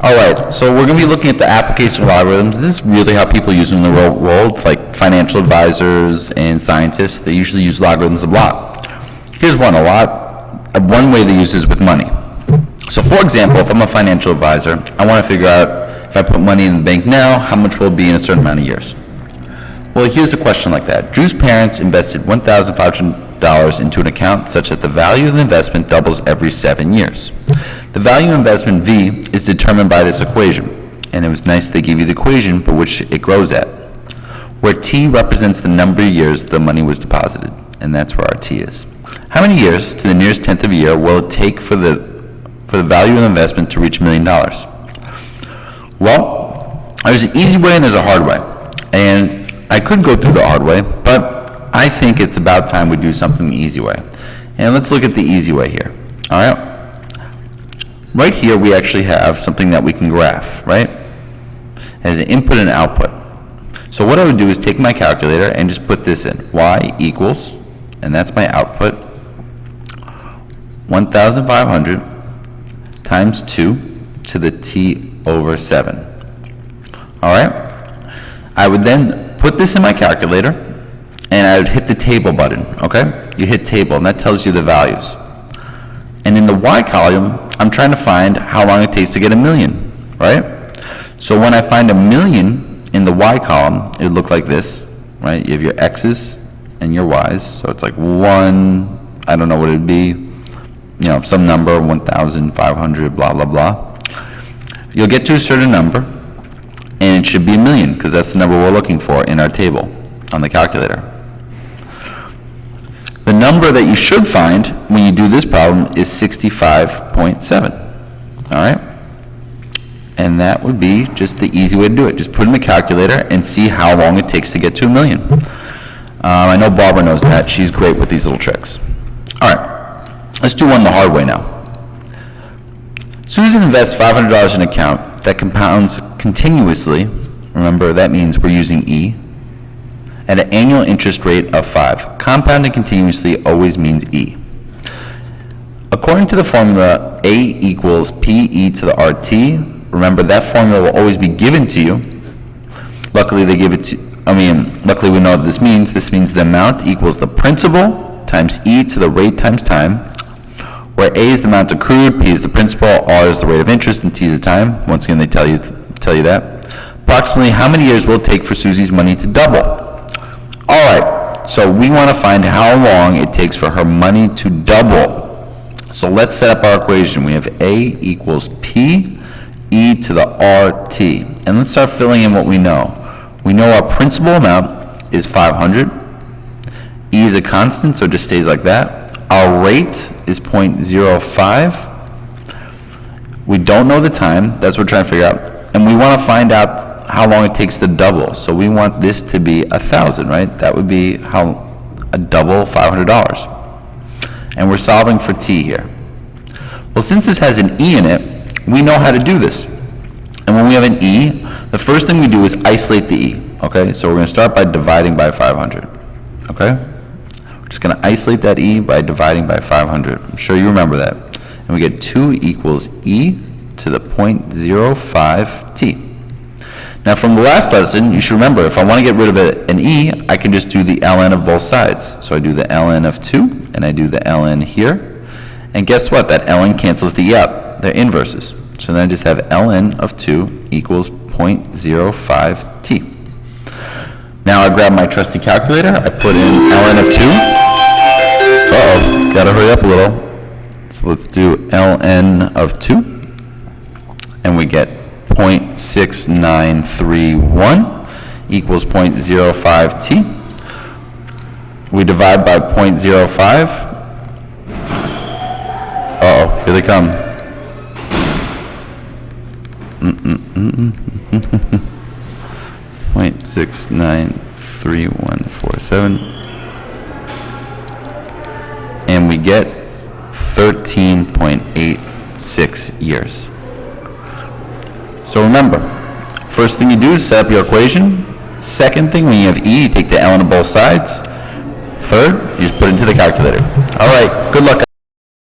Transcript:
All right, so we're going to be looking at the application of logarithms. This is really how people use them in the real world, like financial advisors and scientists. They usually use logarithms a lot. Here's one way they use this with money. So for example, if I'm a financial advisor, I want to figure out if I put money in the bank now, how much will it be in a certain amount of years? Well, here's a question like that. Drew's parents invested $1,500 into an account such that the value of the investment doubles every 7 years. The value of investment V is determined by this equation, and it was nice they gave you the equation by which it grows at, where T represents the number of years the money was deposited, and that's where our T is. How many years to the nearest tenth of a year will it take for the value of the investment to reach $1 million? Well, there's an easy way and there's a hard way, and I could go through the hard way, but I think it's about time we do something the easy way. And let's look at the easy way here. All right. Right here, we actually have something that we can graph, right? As an input and output. So what I would do is take my calculator and just put this in. Y equals, and that's my output, 1,500 times 2 to the T over 7. All right? I would then put this in my calculator, and I would hit the table button, okay? You hit table, and that tells you the values. And in the Y column, I'm trying to find how long it takes to get $1 million, right? So when I find $1 million in the Y column, it would look like this, right? You have your X's and your Y's. So it's like 1, I don't know what it would be, you know, some number, 1,500, blah, blah, blah. You'll get to a certain number, and it should be $1 million, because that's the number we're looking for in our table on the calculator. The number that you should find when you do this problem is 65.7, all right? And that would be just the easy way to do it. Just put in the calculator and see how long it takes to get to $1 million. I know Barbara knows that. She's great with these little tricks. All right, let's do one the hard way now. Susan invests $500 in an account that compounds continuously. Remember, that means we're using E. At an annual interest rate of 5. Compounding continuously always means E. According to the formula A equals PE to the RT, remember that formula will always be given to you. Luckily they give it to, luckily we know what this means. This means the amount equals the principal times E to the rate times time, where A is the amount accrued, P is the principal, R is the rate of interest, and T is the time. Once again, they tell you that. Approximately how many years will it take for Susie's money to double? All right, so we want to find how long it takes for her money to double. So let's set up our equation. We have A equals P E to the RT. And let's start filling in what we know. We know our principal amount is 500. E is a constant, so it just stays like that. Our rate is 0.05. We don't know the time. That's what we're trying to figure out. And we want to find out how long it takes to double. So we want this to be 1,000, right? That would be how a double $500. And we're solving for T here. Well, since this has an E in it, we know how to do this. And when we have an E, the first thing we do is isolate the E, okay? So we're going to start by dividing by 500, okay? We're just going to isolate that E by dividing by 500. I'm sure you remember that. And we get 2 equals E to the 0.05 T. Now from the last lesson, you should remember, if I want to get rid of an E, I can just do the ln of both sides. So I do the ln of 2, and I do the ln here. And guess what? That ln cancels the E out. They're inverses. So then I just have ln of 2 equals 0.05 T. Now I grab my trusty calculator. I put in ln of 2. Uh-oh, gotta hurry up a little. So let's do ln of 2. And we get 0.6931 equals 0.05 T. We divide by 0.05. Uh-oh, here they come. 0.693147. And we get 13.86 years. So remember, first thing you do is set up your equation. Second thing, when you have E, you take the ln of both sides. Third, you just put it into the calculator. All right, good luck.